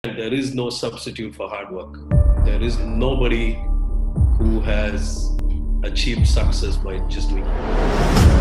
There is no substitute for hard work. There is nobody who has achieved success by just doing it.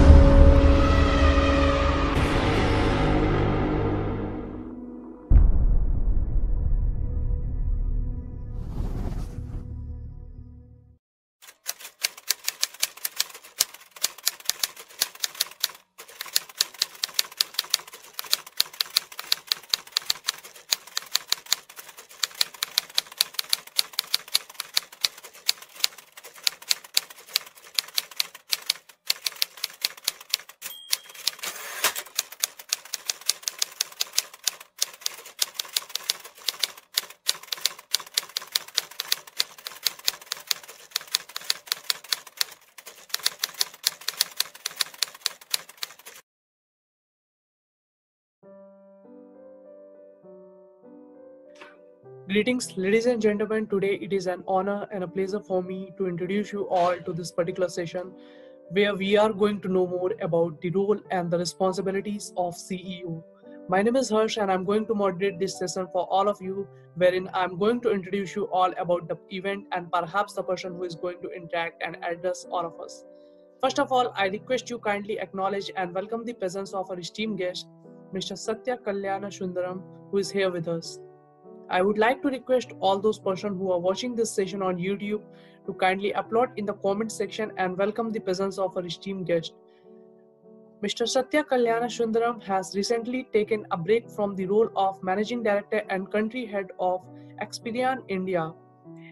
Greetings, ladies and gentlemen. Today it is an honor and a pleasure for me to introduce you all to this particular session where we are going to know more about the role and the responsibilities of CEO. My name is Harsh and I'm going to moderate this session for all of you, wherein I'm going to introduce you all about the event and perhaps the person who is going to interact and address all of us. First of all, I request you kindly acknowledge and welcome the presence of our esteemed guest, Mr. Sathya Kalyanasundaram, who is here with us. I would like to request all those persons who are watching this session on YouTube to kindly upload in the comment section and welcome the presence of our esteemed guest. Mr. Sathya Kalyanasundaram has recently taken a break from the role of Managing Director and Country Head of Experian India.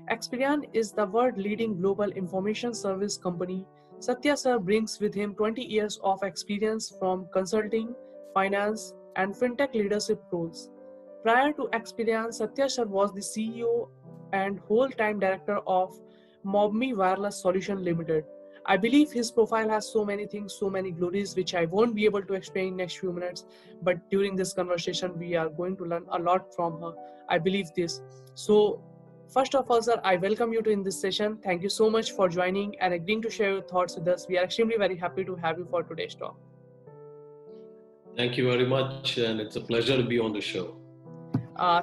Experian is the world-leading global information service company. Sathya sir brings with him 20 years of experience from consulting, finance, and FinTech leadership roles. Prior to Experian, Sathya sir was the CEO and whole-time director of MobME Wireless Solution Limited. I believe his profile has so many things, so many glories, which I won't be able to explain in next few minutes. But during this conversation, we are going to learn a lot from her. I believe this. So, first of all, sir, I welcome you to in this session. Thank you so much for joining and agreeing to share your thoughts with us. We are extremely very happy to have you for today's talk. Thank you very much, and it's a pleasure to be on the show.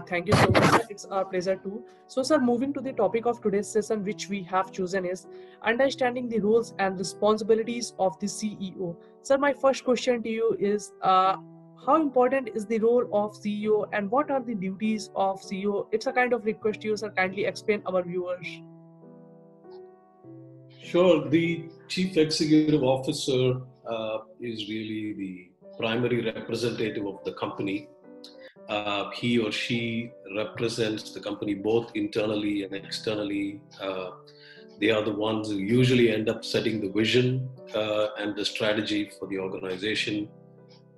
Thank you so much, sir. It's our pleasure too. So, sir, moving to the topic of today's session, which we have chosen is understanding the roles and responsibilities of the CEO. Sir, my first question to you is, how important is the role of CEO and what are the duties of CEO? It's a kind of request to you, sir. Kindly explain our viewers. Sure. The Chief Executive Officer is really the primary representative of the company. He or she represents the company both internally and externally. They are the ones who usually end up setting the vision and the strategy for the organization.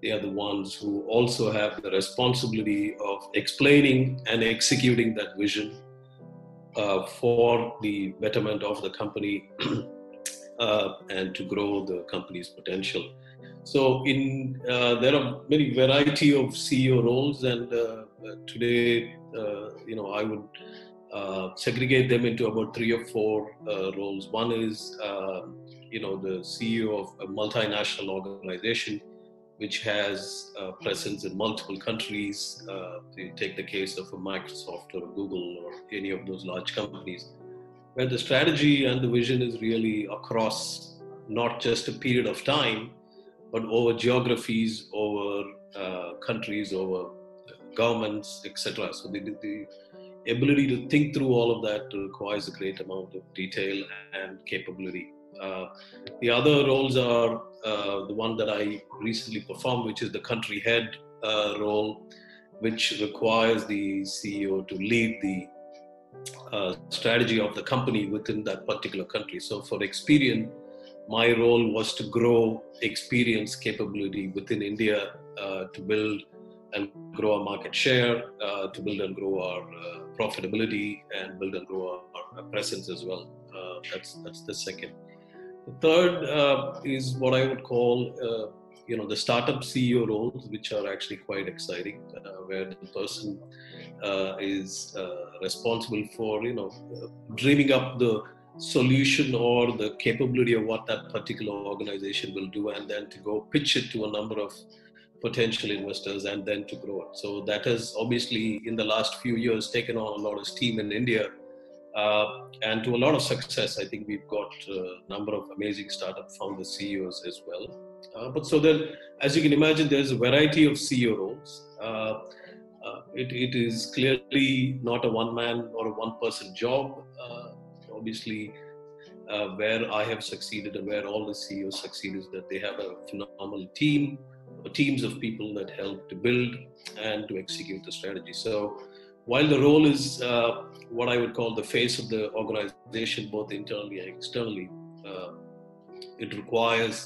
They are the ones who also have the responsibility of explaining and executing that vision for the betterment of the company and to grow the company's potential. So there are many variety of CEO roles, and today, I would segregate them into about 3 or 4 roles. One is, the CEO of a multinational organization, which has presence in multiple countries. You take the case of a Microsoft or a Google or any of those large companies, where the strategy and the vision is really across not just a period of time, but over geographies, over countries, over governments, etc. So the ability to think through all of that requires a great amount of detail and capability. The other roles are the one that I recently performed, which is the country head role, which requires the CEO to lead the strategy of the company within that particular country. So for Experian, my role was to grow Experian's capability within India, to build and grow our market share, to build and grow our profitability, and build and grow our presence as well. That's the second. The third is what I would call, the startup CEO roles, which are actually quite exciting, where the person is responsible for, dreaming up the solution or the capability of what that particular organization will do, and then to go pitch it to a number of potential investors and then to grow it. So that has obviously in the last few years taken on a lot of steam in India, and to a lot of success. I think we've got a number of amazing startup founder CEOs as well. But so then, as you can imagine, there's a variety of CEO roles. It is clearly not a one-man or a one-person job. Obviously, where I have succeeded and where all the CEOs succeed is that they have a phenomenal team, or teams of people that help to build and to execute the strategy. So while the role is what I would call the face of the organization, both internally and externally, it requires,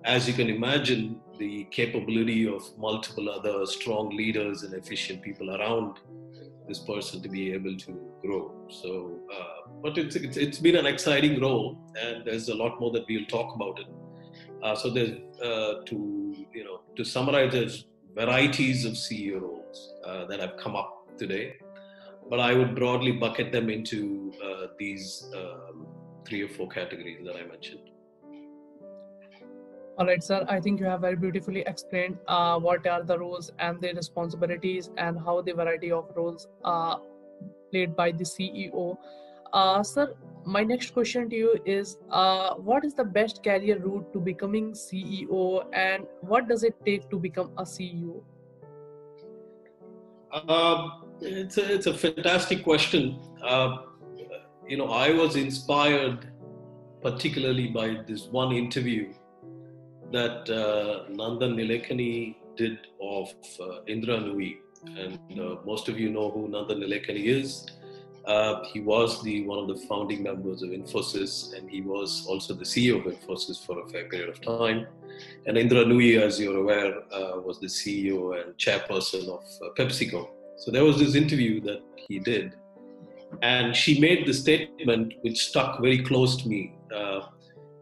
as you can imagine, the capability of multiple other strong leaders and efficient people around this person to be able to grow. So, but it's been an exciting role, and there's a lot more that we'll talk about it. So there's to summarize, there's varieties of CEO roles that have come up today, but I would broadly bucket them into these 3 or 4 categories that I mentioned. All right, sir. I think you have very beautifully explained what are the roles and the responsibilities and how the variety of roles are played by the CEO. Sir, my next question to you is, what is the best career route to becoming CEO, and what does it take to become a CEO? It's a fantastic question. I was inspired particularly by this one interview that Nandan Nilekani did of Indra Nooyi. And most of you know who Nandan Nilekani is. He was one of the founding members of Infosys, and he was also the CEO of Infosys for a fair period of time. And Indra Nooyi, as you're aware, was the CEO and chairperson of PepsiCo. So there was this interview that he did, and she made the statement which stuck very close to me.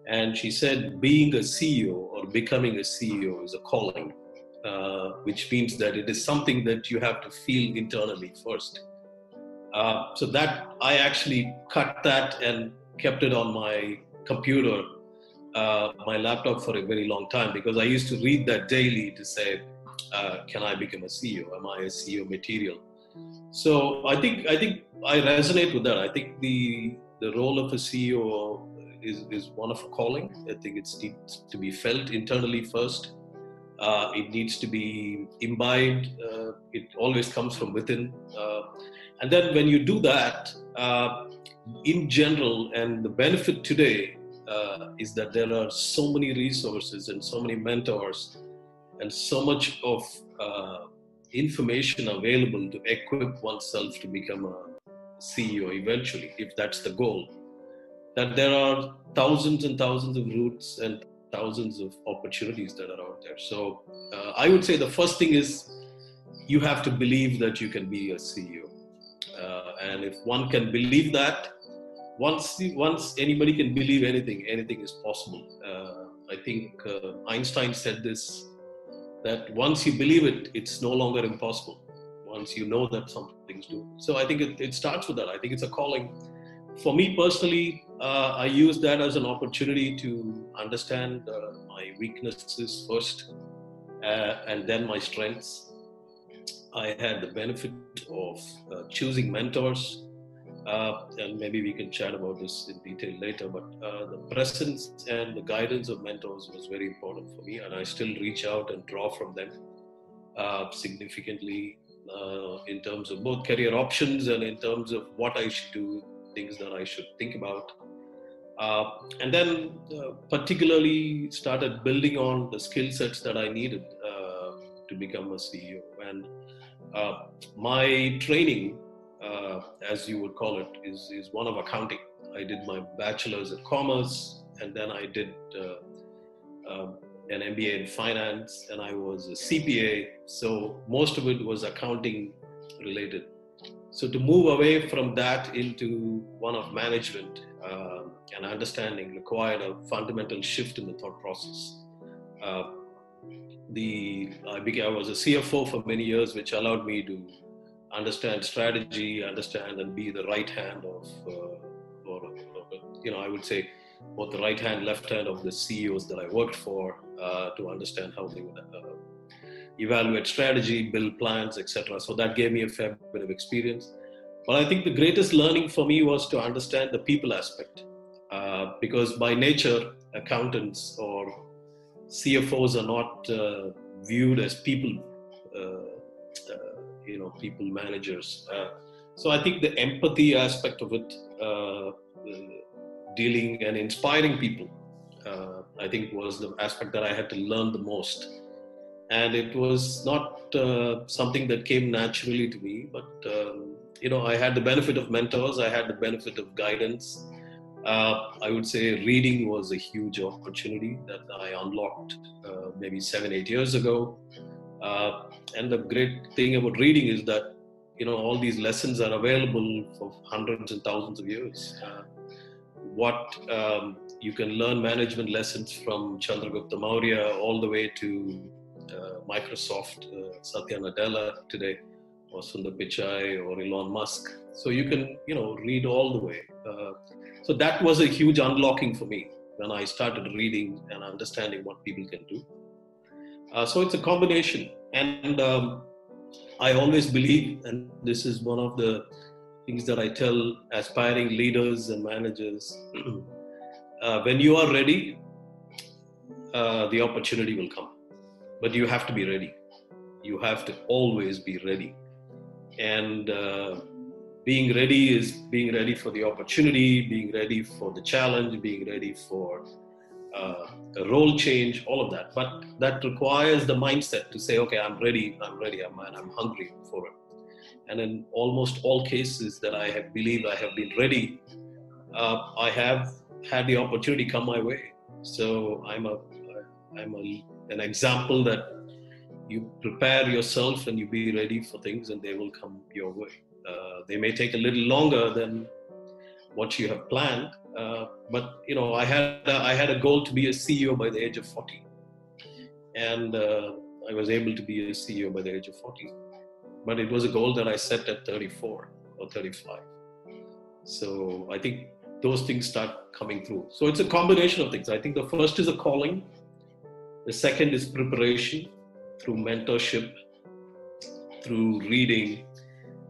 And she said, being a CEO or becoming a CEO is a calling, which means that it is something that you have to feel internally first. So that I actually cut that and kept it on my computer, my laptop for a very long time, because I used to read that daily to say, can I become a CEO? Am I a CEO material? So I think I resonate with that. I think the role of a CEO is one of a calling. I think it needs to be felt internally first. It needs to be imbibed. It always comes from within. And then when you do that, in general, and the benefit today is that there are so many resources and so many mentors and so much of information available to equip oneself to become a CEO eventually, if that's the goal, that there are thousands and thousands of routes and thousands of opportunities that are out there. So I would say the first thing is you have to believe that you can be a CEO. And if one can believe that, once anybody can believe anything is possible. I think Einstein said this, that once you believe it, it's no longer impossible. Once you know that something's doable. So I think it starts with that. I think it's a calling. For me personally, I use that as an opportunity to understand my weaknesses first, and then my strengths. I had the benefit of choosing mentors, and maybe we can chat about this in detail later, but the presence and the guidance of mentors was very important for me, and I still reach out and draw from them significantly in terms of both career options and in terms of what I should do, things that I should think about. And then particularly started building on the skill sets that I needed to become a CEO. And my training, as you would call it, is one of accounting. I did my bachelor's in commerce, and then I did an MBA in finance, and I was a CPA. So most of it was accounting related. So to move away from that into one of management and understanding required a fundamental shift in the thought process. I was a CFO for many years, which allowed me to understand strategy, understand and be the right hand of, I would say both the right hand, left hand of the CEOs that I worked for, to understand how they would evaluate strategy, build plans, etc. So that gave me a fair bit of experience. But I think the greatest learning for me was to understand the people aspect, because by nature, accountants or CFOs are not viewed as people, people managers. So I think the empathy aspect of it, dealing and inspiring people, I think was the aspect that I had to learn the most. And it was not something that came naturally to me, but I had the benefit of mentors. I had the benefit of guidance. I would say reading was a huge opportunity that I unlocked maybe 7-8 years ago. And the great thing about reading is that all these lessons are available for hundreds and thousands of years. You can learn management lessons from Chandragupta Maurya all the way to Microsoft, Satya Nadella today, or Sundar Pichai, or Elon Musk. So you can, read all the way. So that was a huge unlocking for me when I started reading and understanding what people can do. So it's a combination. And I always believe, and this is one of the things that I tell aspiring leaders and managers, when you are ready, the opportunity will come. But you have to be ready. You have to always be ready. And being ready is being ready for the opportunity, being ready for the challenge, being ready for a role change, all of that. But that requires the mindset to say, okay, I'm ready, I'm hungry for it. And in almost all cases that I have believed I have been ready, I have had the opportunity come my way. So I'm an example that you prepare yourself and you be ready for things, and they will come your way. They may take a little longer than what you have planned, but I had a goal to be a CEO by the age of 40, and I was able to be a CEO by the age of 40. But it was a goal that I set at 34 or 35. So I think those things start coming through. So it's a combination of things. I think the first is a calling. The second is preparation through mentorship, through reading,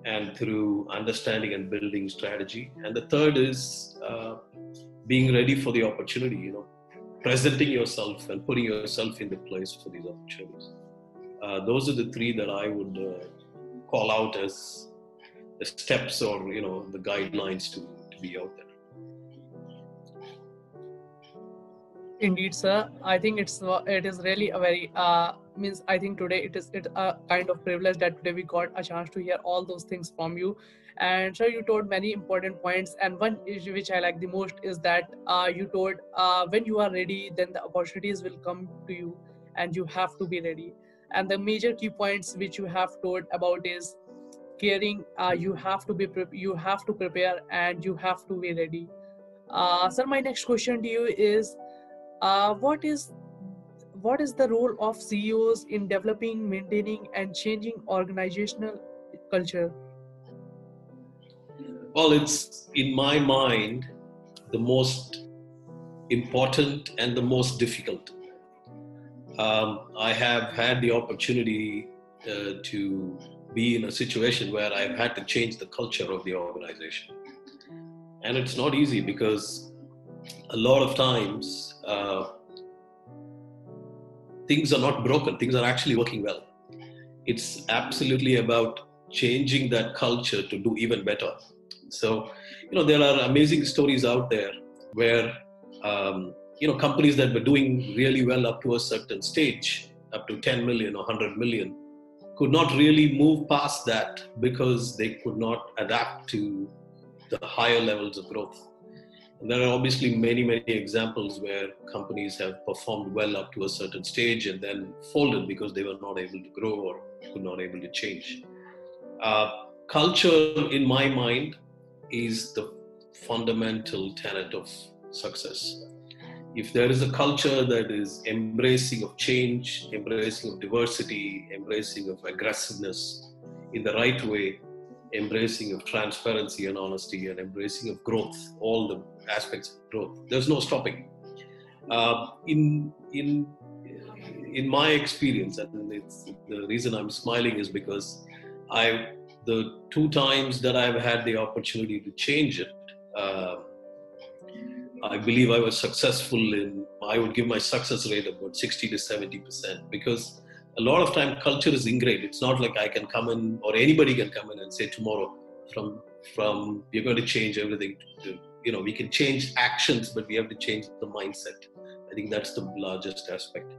and through understanding and building strategy. And the third is being ready for the opportunity, presenting yourself and putting yourself in the place for these opportunities. Those are the three that I would call out as the steps or, the guidelines to be out there. Indeed, sir. I think it is really a very I think today it a kind of privilege that today we got a chance to hear all those things from you. And sir, you told many important points, and one issue which I like the most is that you told when you are ready, then the opportunities will come to you, and you have to be ready. And the major key points which you have told about is caring. You have to prepare, and you have to be ready. Sir, my next question to you is, what is the role of CEOs in developing, maintaining, and changing organizational culture? Well, it's, in my mind, the most important and the most difficult. I have had the opportunity to be in a situation where I've had to change the culture of the organization. And it's not easy, because a lot of times things are not broken, things are actually working well. It's absolutely about changing that culture to do even better. So, there are amazing stories out there where, companies that were doing really well up to a certain stage, up to 10 million or 100 million, could not really move past that because they could not adapt to the higher levels of growth. And there are obviously many, many examples where companies have performed well up to a certain stage and then folded because they were not able to grow or could not able to change. Culture, in my mind, is the fundamental tenet of success. If there is a culture that is embracing of change, embracing of diversity, embracing of aggressiveness in the right way, embracing of transparency and honesty, and embracing of growth, all the aspects of growth, there's no stopping. In in my experience, and it's, the reason I'm smiling is because the 2 times that I've had the opportunity to change it, I believe I was successful in, I would give my success rate about 60 to 70%, because a lot of time culture is ingrained. It's not like I can come in, or anybody can come in and say tomorrow from we're going to change everything to, we can change actions, but we have to change the mindset. I think that's the largest aspect.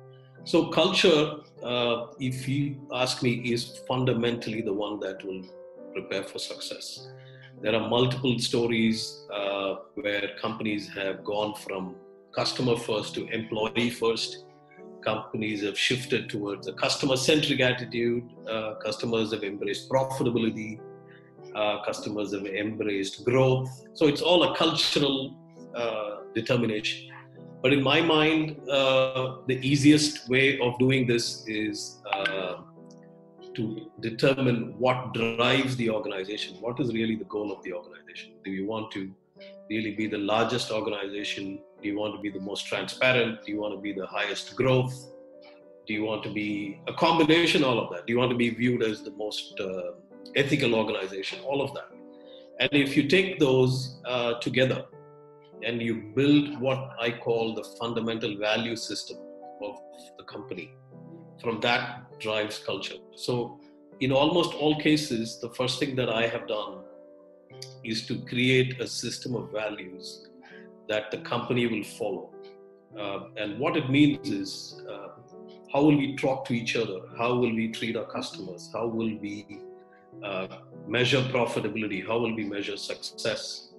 So culture, if you ask me, is fundamentally the one that will prepare for success. There are multiple stories where companies have gone from customer first to employee first. Companies have shifted towards a customer-centric attitude. Customers have embraced profitability. Customers have embraced growth. So it's all a cultural determination. But in my mind, the easiest way of doing this is to determine what drives the organization. What is really the goal of the organization? Do you want to really be the largest organization? Do you want to be the most transparent? Do you want to be the highest growth? Do you want to be a combination, all of that? Do you want to be viewed as the most ethical organization? All of that. And if you take those together and you build what I call the fundamental value system of the company, from that drives culture. So in almost all cases, the first thing that I have done is to create a system of values that the company will follow. And what it means is, how will we talk to each other? How will we treat our customers? How will we measure profitability? How will we measure success?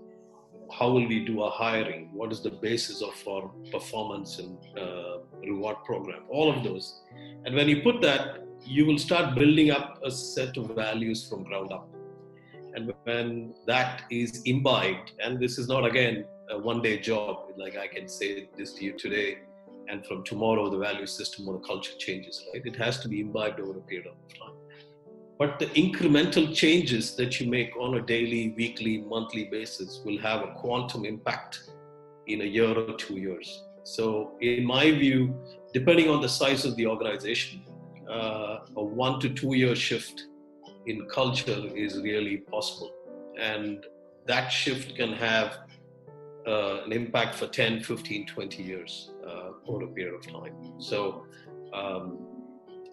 How will we do our hiring? What is the basis of our performance and reward program? All of those. And when you put that, you will start building up a set of values from ground up. And when that is imbibed, and this is not, again, a one-day job, like I can say this to you today, and from tomorrow the value system or the culture changes, right? It has to be imbibed over a period of time. But the incremental changes that you make on a daily, weekly, monthly basis will have a quantum impact in a year or 2 years. So in my view, depending on the size of the organization, a 1 to 2 year shift in culture is really possible. And that shift can have an impact for 10, 15, 20 years over a period of time. So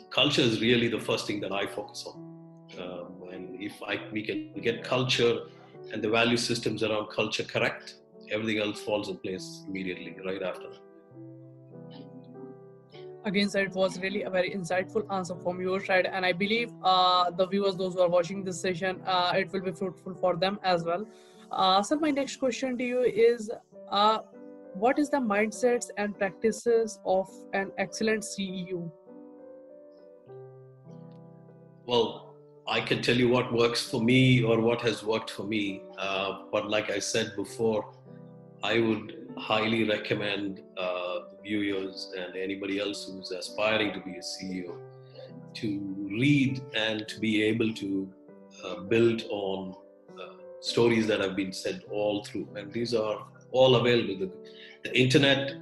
culture is really the first thing that I focus on. And if we can get culture and the value systems around culture correct, everything else falls in place immediately right after that. Again, sir, it was really a very insightful answer from your side, and I believe the viewers, those who are watching this session, it will be fruitful for them as well. Sir, my next question to you is, what is the mindsets and practices of an excellent CEO? Well, I can tell you what works for me or what has worked for me. But like I said before, I would highly recommend viewers and anybody else who's aspiring to be a CEO to read and to be able to build on stories that have been said all through. And these are all available. The internet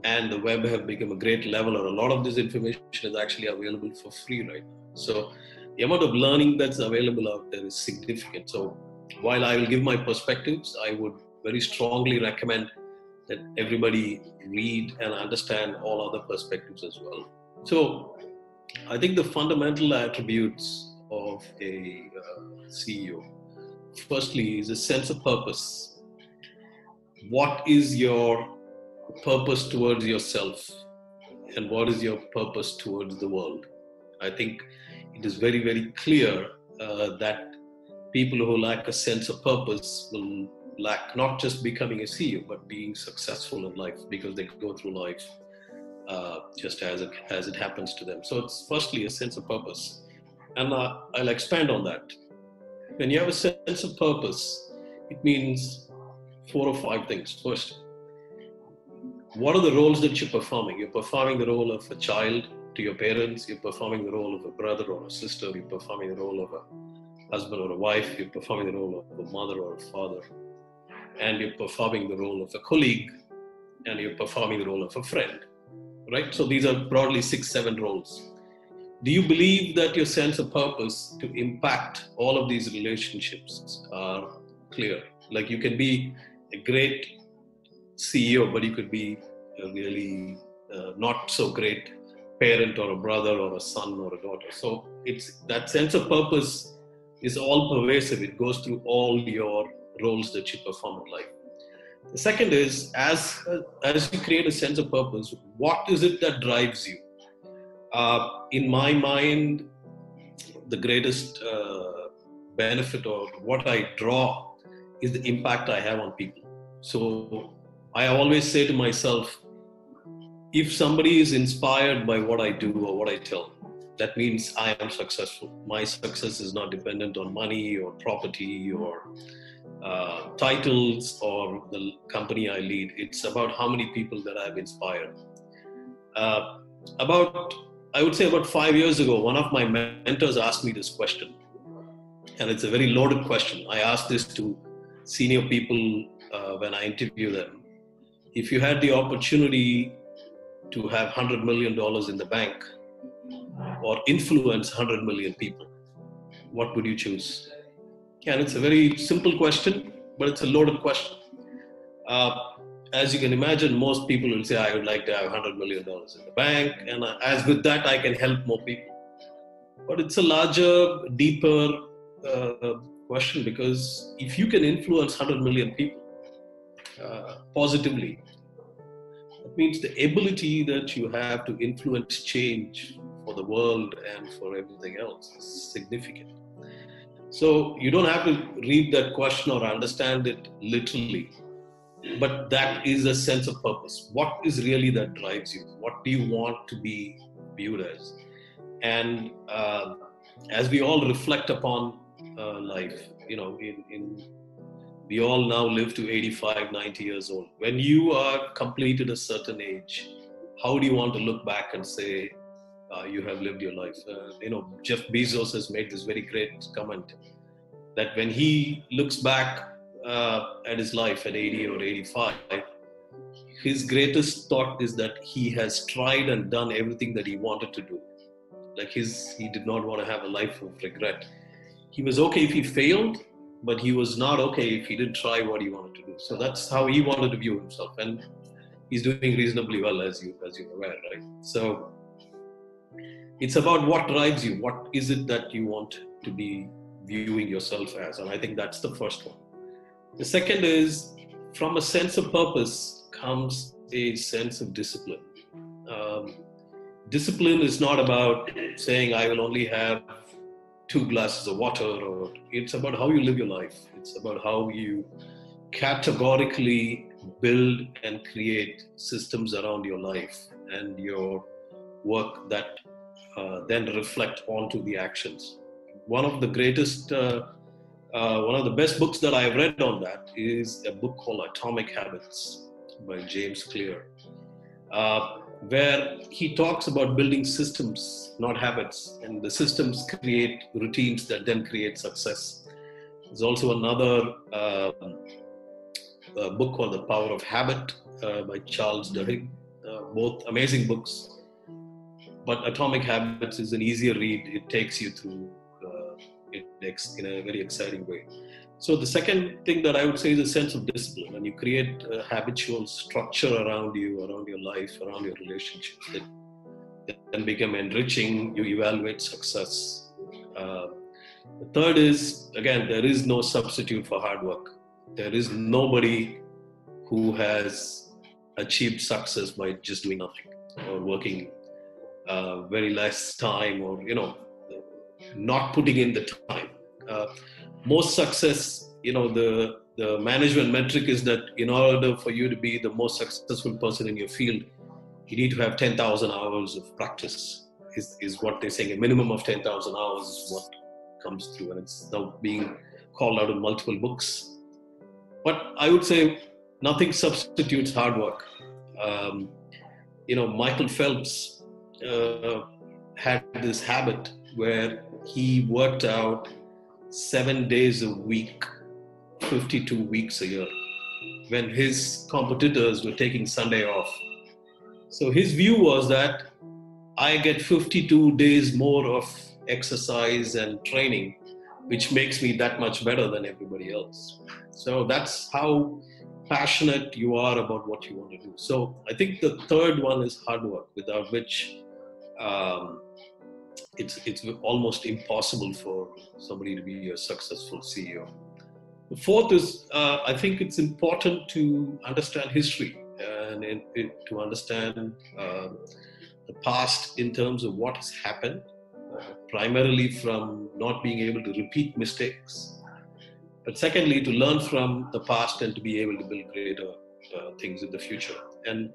and the web have become a great leveler. A lot of this information is actually available for free right now. So the amount of learning that's available out there is significant. So while I will give my perspectives, I would very strongly recommend that everybody read and understand all other perspectives as well. So I think the fundamental attributes of a CEO, firstly, is a sense of purpose. What is your purpose towards yourself, and what is your purpose towards the world? I think it is very, very clear that people who lack a sense of purpose will lack not just becoming a CEO, but being successful in life, because they go through life just as it happens to them. So it's firstly a sense of purpose. And I'll expand on that. When you have a sense of purpose, it means 4 or 5 things. First, what are the roles that you're performing? You're performing the role of a child to your parents. You're performing the role of a brother or a sister. You're performing the role of a husband or a wife. You're performing the role of a mother or a father. And you're performing the role of a colleague. And you're performing the role of a friend, right? So these are broadly 6-7 roles. Do you believe that your sense of purpose to impact all of these relationships are clear? Like, you can be a great CEO, but you could be a really not so great parent or a brother or a son or a daughter. So it's that sense of purpose is all pervasive. It goes through all your roles that you perform in life. The second is, as you create a sense of purpose, what is it that drives you? In my mind, the greatest benefit or what I draw is the impact I have on people. So I always say to myself, if somebody is inspired by what I do or what I tell, that means I am successful. My success is not dependent on money or property or titles or the company I lead. It's about how many people that I've inspired. I would say about 5 years ago, one of my mentors asked me this question, and it's a very loaded question. I asked this to senior people when I interview them. If you had the opportunity to have $100 million in the bank or influence 100 million people, what would you choose? And it's a very simple question, but it's a loaded question. As you can imagine, most people will say, I would like to have $100 million in the bank, and as with that, I can help more people. But it's a larger, deeper question, because if you can influence 100 million people positively, that means the ability that you have to influence change for the world and for everything else is significant. So you don't have to read that question or understand it literally, but that is a sense of purpose. What is really that drives you? What do you want to be viewed as? And as we all reflect upon life, we all now live to 85, 90 years old. When you are completed a certain age, how do you want to look back and say you have lived your life? Jeff Bezos has made this very great comment that when he looks back at his life at 80 or 85, his greatest thought is that he has tried and done everything that he wanted to do. Like he did not want to have a life of regret. He was okay if he failed, but he was not okay if he didn't try what he wanted to do. So that's how he wanted to view himself, and he's doing reasonably well, as you're aware, right? So it's about what drives you. What is it that you want to be viewing yourself as? And I think that's the first one. The second is, from a sense of purpose comes a sense of discipline. Discipline is not about saying I will only have 2 glasses of water, or it's about how you live your life. It's about how you categorically build and create systems around your life and your work that then reflect onto the actions. One of the best books that I've read on that is a book called Atomic Habits by James Clear, where he talks about building systems, not habits, and the systems create routines that then create success. There's also another book called The Power of Habit by Charles Duhigg, both amazing books. But Atomic Habits is an easier read. It takes you through it in a very exciting way. So the second thing that I would say is a sense of discipline, and you create a habitual structure around you, around your life, around your relationships that then become enriching. You evaluate success. The third is, again, there is no substitute for hard work. There is nobody who has achieved success by just doing nothing or working very less time, or not putting in the time. Most success, the management metric is that in order for you to be the most successful person in your field, you need to have 10,000 hours of practice, is what they're saying. A minimum of 10,000 hours is what comes through, and it's now being called out in multiple books. But I would say nothing substitutes hard work. Michael Phelps had this habit where he worked out 7 days a week, 52 weeks a year. When his competitors were taking Sunday off, So his view was that I get 52 days more of exercise and training, which makes me that much better than everybody else. So that's how passionate you are about what you want to do. So I think the third one is hard work, without which um, it's almost impossible for somebody to be a successful CEO. The fourth is, I think it's important to understand history and to understand the past in terms of what has happened, primarily from not being able to repeat mistakes, but secondly, to learn from the past and to be able to build greater things in the future. And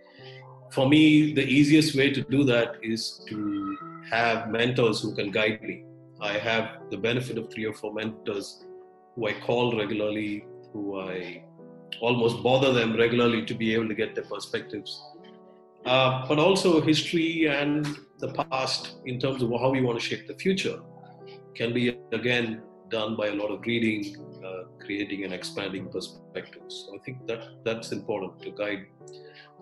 for me, the easiest way to do that is to have mentors who can guide me. I have the benefit of 3 or 4 mentors who I call regularly, who I almost bother them regularly to be able to get their perspectives. But also history and the past in terms of how we want to shape the future can be, again, done by a lot of reading, creating and expanding perspectives. So I think that's important, to guide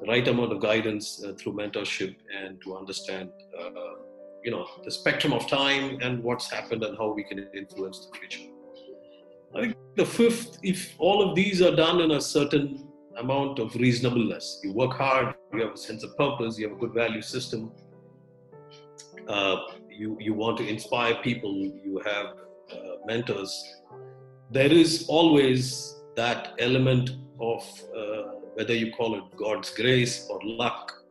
the right amount of guidance through mentorship and to understand the spectrum of time and what's happened and how we can influence the future. I think the fifth, if all of these are done in a certain amount of reasonableness, you work hard, you have a sense of purpose, you have a good value system, you want to inspire people, you have mentors, there is always that element of whether you call it God's grace or luck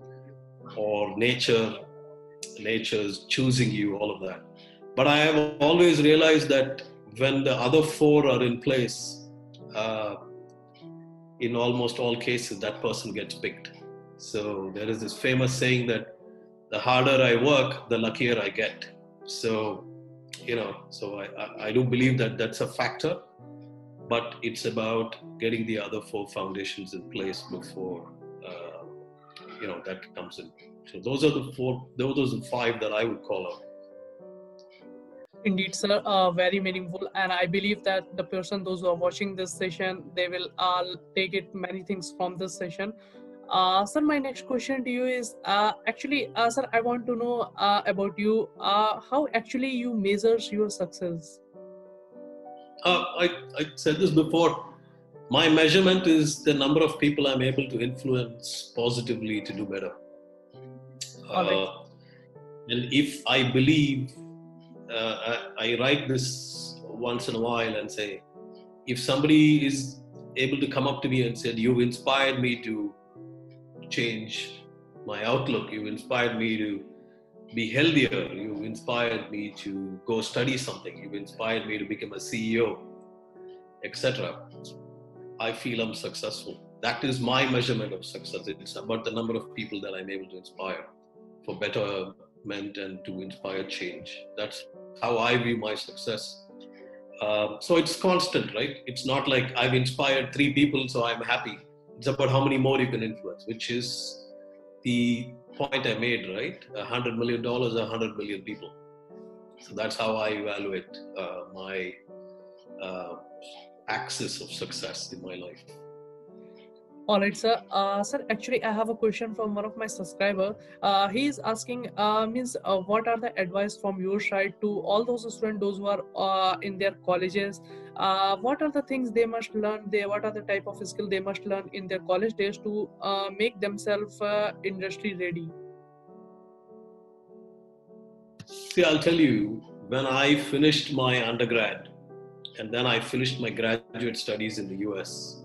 or nature's choosing you, all of that. But I have always realized that when the other 4 are in place, in almost all cases, that person gets picked. So there is this famous saying that the harder I work, the luckier I get. So, I do believe that that's a factor, but it's about getting the other 4 foundations in place before, that comes in. So those are the 4, those are the 5 that I would call out. Indeed, sir, very meaningful, and I believe that the person, those who are watching this session, they will take it many things from this session. Sir, my next question to you is sir, I want to know about you. How actually you measures your success? I said this before. My measurement is the number of people I'm able to influence positively to do better. And if I believe, I write this once in a while and say, if somebody is able to come up to me and said, you've inspired me to change my outlook, you've inspired me to be healthier, you've inspired me to go study something, you've inspired me to become a CEO, etc., I feel I'm successful. That is my measurement of success. It's about the number of people that I'm able to inspire for betterment and to inspire change. That's how I view my success. So it's constant, right? It's not like I've inspired 3 people, so I'm happy. It's about how many more you can influence, which is the point I made, right? $100 million, 100 million people. So that's how I evaluate my axis of success in my life. All right, sir. Sir, actually, I have a question from one of my subscriber. He is asking, what are the advice from your side to all those students, those who are in their colleges? What are the things they must learn? What are the type of skill they must learn in their college days to make themselves industry ready? See, I'll tell you, when I finished my undergrad and then I finished my graduate studies in the US,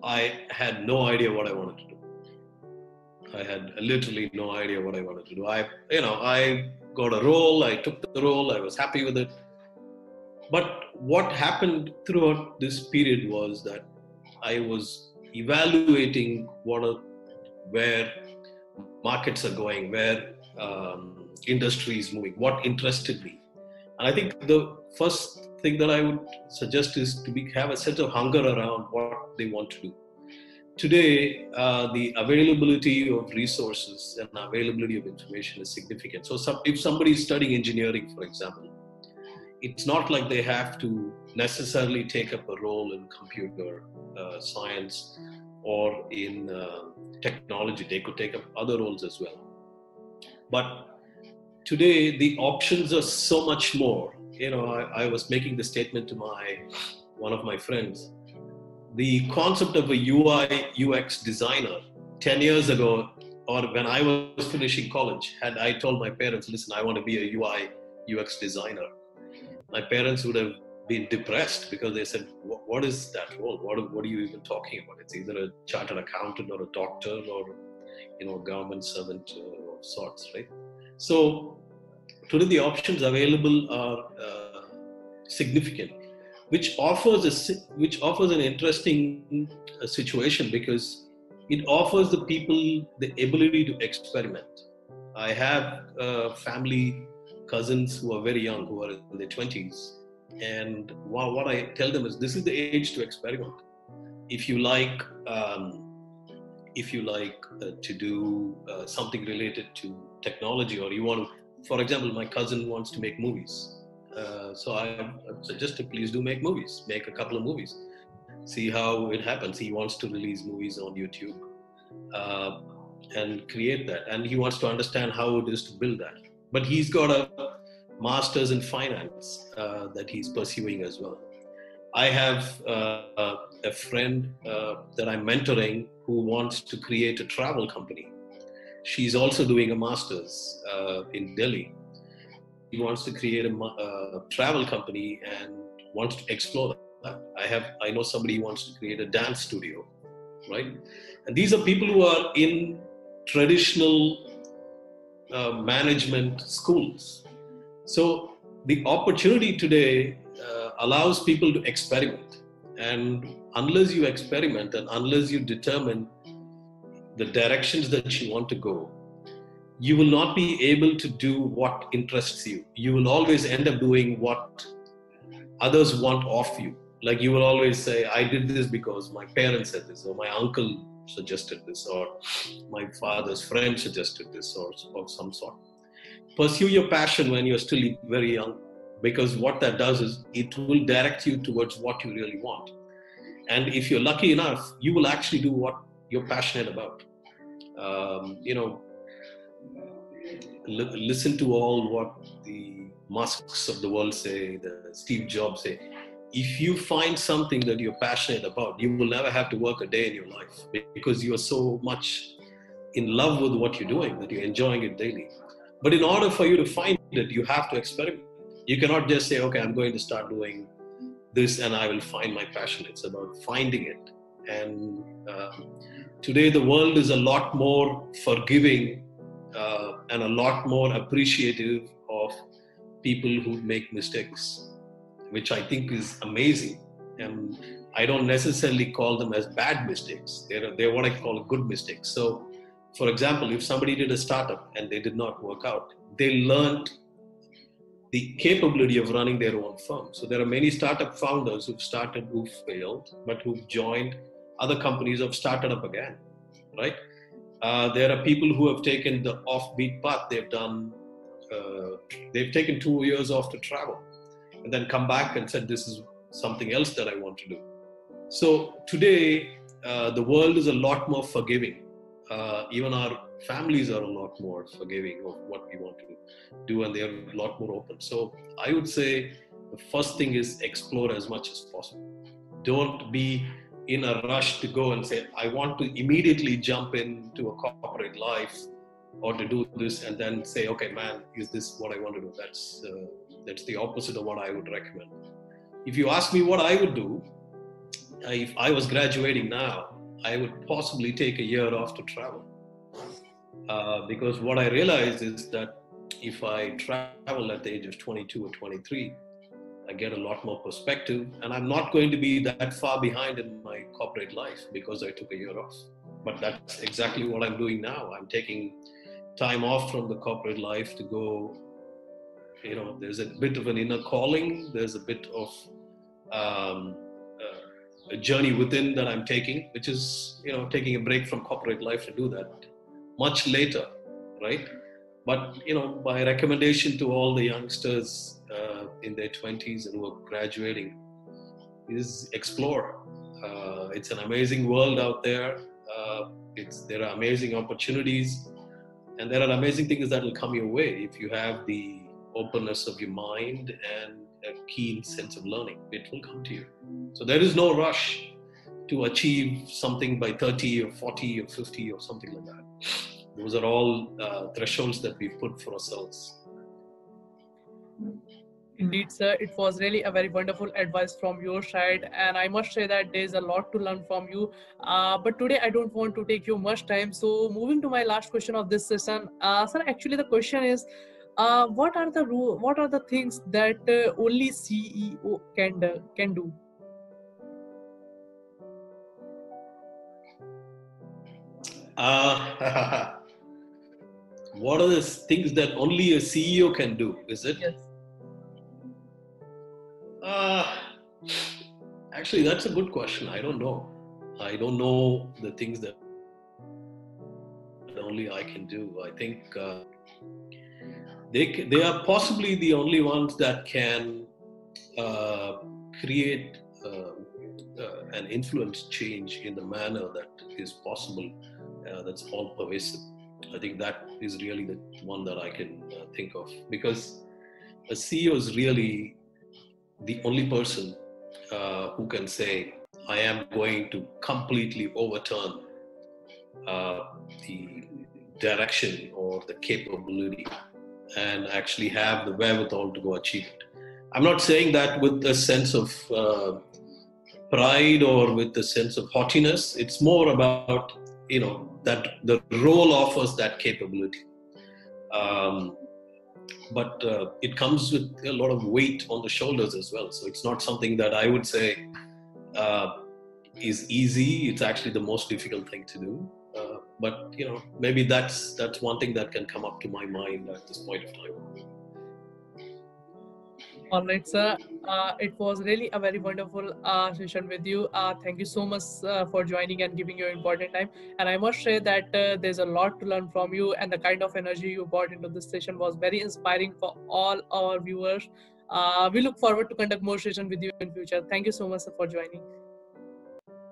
I had no idea what I wanted to do. I had literally no idea what I wanted to do. I got a role, I took the role, I was happy with it. But what happened throughout this period was that I was evaluating where markets are going, where industry is moving, what interested me. And I think the first thing that I would suggest is to have a sense of hunger around what they want to do. Today, the availability of resources and availability of information is significant. So if somebody is studying engineering, for example, it's not like they have to necessarily take up a role in computer science or in technology. They could take up other roles as well. But today, the options are so much more. I was making the statement to one of my friends. The concept of a UI UX designer 10 years ago, or when I was finishing college, had I told my parents, listen, I want to be a UI UX designer, my parents would have been depressed because they said, what is that role? What are you even talking about? It's either a chartered accountant or a doctor or, a government servant of sorts, right? So today the options available are significant, which offers an interesting situation because it offers the people the ability to experiment. I have family cousins who are very young, who are in their 20s, and what I tell them is this is the age to experiment. If you like to do something related to technology, or you want to, for example, my cousin wants to make movies. So I suggested, please do make movies, make a couple of movies, see how it happens. He wants to release movies on YouTube and create that. And he wants to understand how it is to build that. But he's got a master's in finance that he's pursuing as well. I have a friend that I'm mentoring who wants to create a travel company. She's also doing a master's in Delhi. She wants to create a travel company and wants to explore that. I know somebody who wants to create a dance studio, right? And these are people who are in traditional management schools. So the opportunity today allows people to experiment. And unless you experiment and unless you determine the directions that you want to go, you will not be able to do what interests you. You will always end up doing what others want of you. Like you will always say, I did this because my parents said this, or my uncle suggested this, or my father's friend suggested this, or of some sort. Pursue your passion when you're still very young, because what that does is it will direct you towards what you really want. And if you're lucky enough, you will actually do what you're passionate about. Listen to all what the Musks of the world say, the Steve Jobs say. If you find something that you're passionate about, you will never have to work a day in your life because you are so much in love with what you're doing that you're enjoying it daily. But in order for you to find it, you have to experiment. You cannot just say, okay, I'm going to start doing this and I will find my passion. It's about finding it. And today the world is a lot more forgiving and a lot more appreciative of people who make mistakes, which I think is amazing. And I don't necessarily call them as bad mistakes. They're what I call good mistakes. So, for example, if somebody did a startup and they did not work out, they learned the capability of running their own firm. So there are many startup founders who've started, who've failed, but who've joined other companies who've started up again, right? There are people who have taken the offbeat path. They've taken 2 years off to travel and then come back and said, this is something else that I want to do. So today, the world is a lot more forgiving. Even our families are a lot more forgiving of what we want to do, and they're a lot more open. So I would say the first thing is explore as much as possible. Don't be in a rush to go and say, I want to immediately jump into a corporate life or to do this and then say, okay, man, is this what I want to do? That's the opposite of what I would recommend. If you ask me what I would do, if I was graduating now, I would possibly take a year off to travel. Because what I realized is that if I travel at the age of 22 or 23, I get a lot more perspective, and I'm not going to be that far behind in my corporate life because I took a year off. But that's exactly what I'm doing now. I'm taking time off from the corporate life to go, there's a bit of an inner calling. There's a bit of a journey within that I'm taking, which is, taking a break from corporate life to do that much later, right? But, my recommendation to all the youngsters in their 20s and who are graduating is explore. It's an amazing world out there. There are amazing opportunities, and there are amazing things that will come your way if you have the openness of your mind and a keen sense of learning. It will come to you. So there is no rush to achieve something by 30 or 40 or 50 or something like that. Those are all thresholds that we put for ourselves. Indeed, sir, it was really a very wonderful advice from your side, and I must say that there's a lot to learn from you. But today I don't want to take you much time. So moving to my last question of this session, sir, actually the question is, what are the things that only CEO can do? What are the things that only a CEO can do? Is it? Yes. Actually, that's a good question. I don't know. I don't know the things that only I can do. I think they are possibly the only ones that can create and influence change in the manner that is possible, that's all pervasive. I think that is really the one that I can think of, because a CEO is really the only person who can say, I am going to completely overturn the direction or the capability, and actually have the wherewithal to go achieve it. I'm not saying that with a sense of pride or with a sense of haughtiness. It's more about, that the role offers that capability. But it comes with a lot of weight on the shoulders as well. So it's not something that I would say is easy. It's actually the most difficult thing to do. But maybe that's one thing that can come up to my mind at this point of time. All right, sir. It was really a very wonderful session with you. Thank you so much for joining and giving your important time. And I must say that there's a lot to learn from you, and the kind of energy you brought into this session was very inspiring for all our viewers. We look forward to conduct more sessions with you in future. Thank you so much, sir, for joining.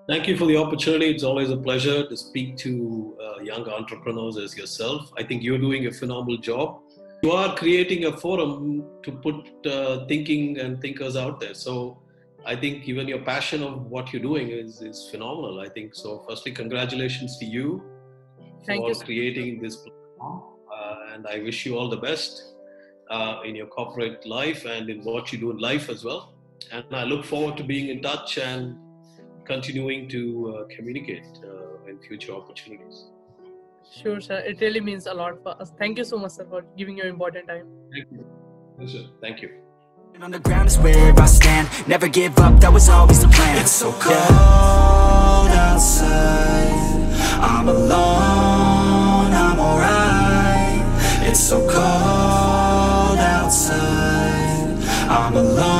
Thank you for the opportunity. It's always a pleasure to speak to young entrepreneurs as yourself. I think you're doing a phenomenal job. You are creating a forum to put thinking and thinkers out there. So I think even your passion of what you're doing is phenomenal. I think so. Firstly, congratulations to you for creating this platform. And I wish you all the best in your corporate life and in what you do in life as well. And I look forward to being in touch and continuing to communicate in future opportunities. Sure, sir. It really means a lot for us. Thank you so much, sir, for giving your important time. Thank you. Yes, sir. Thank you. On the ground is where I stand. Never give up, that was always the plan. It's so cold outside. I'm alone, I'm alright. It's so cold outside. I'm alone.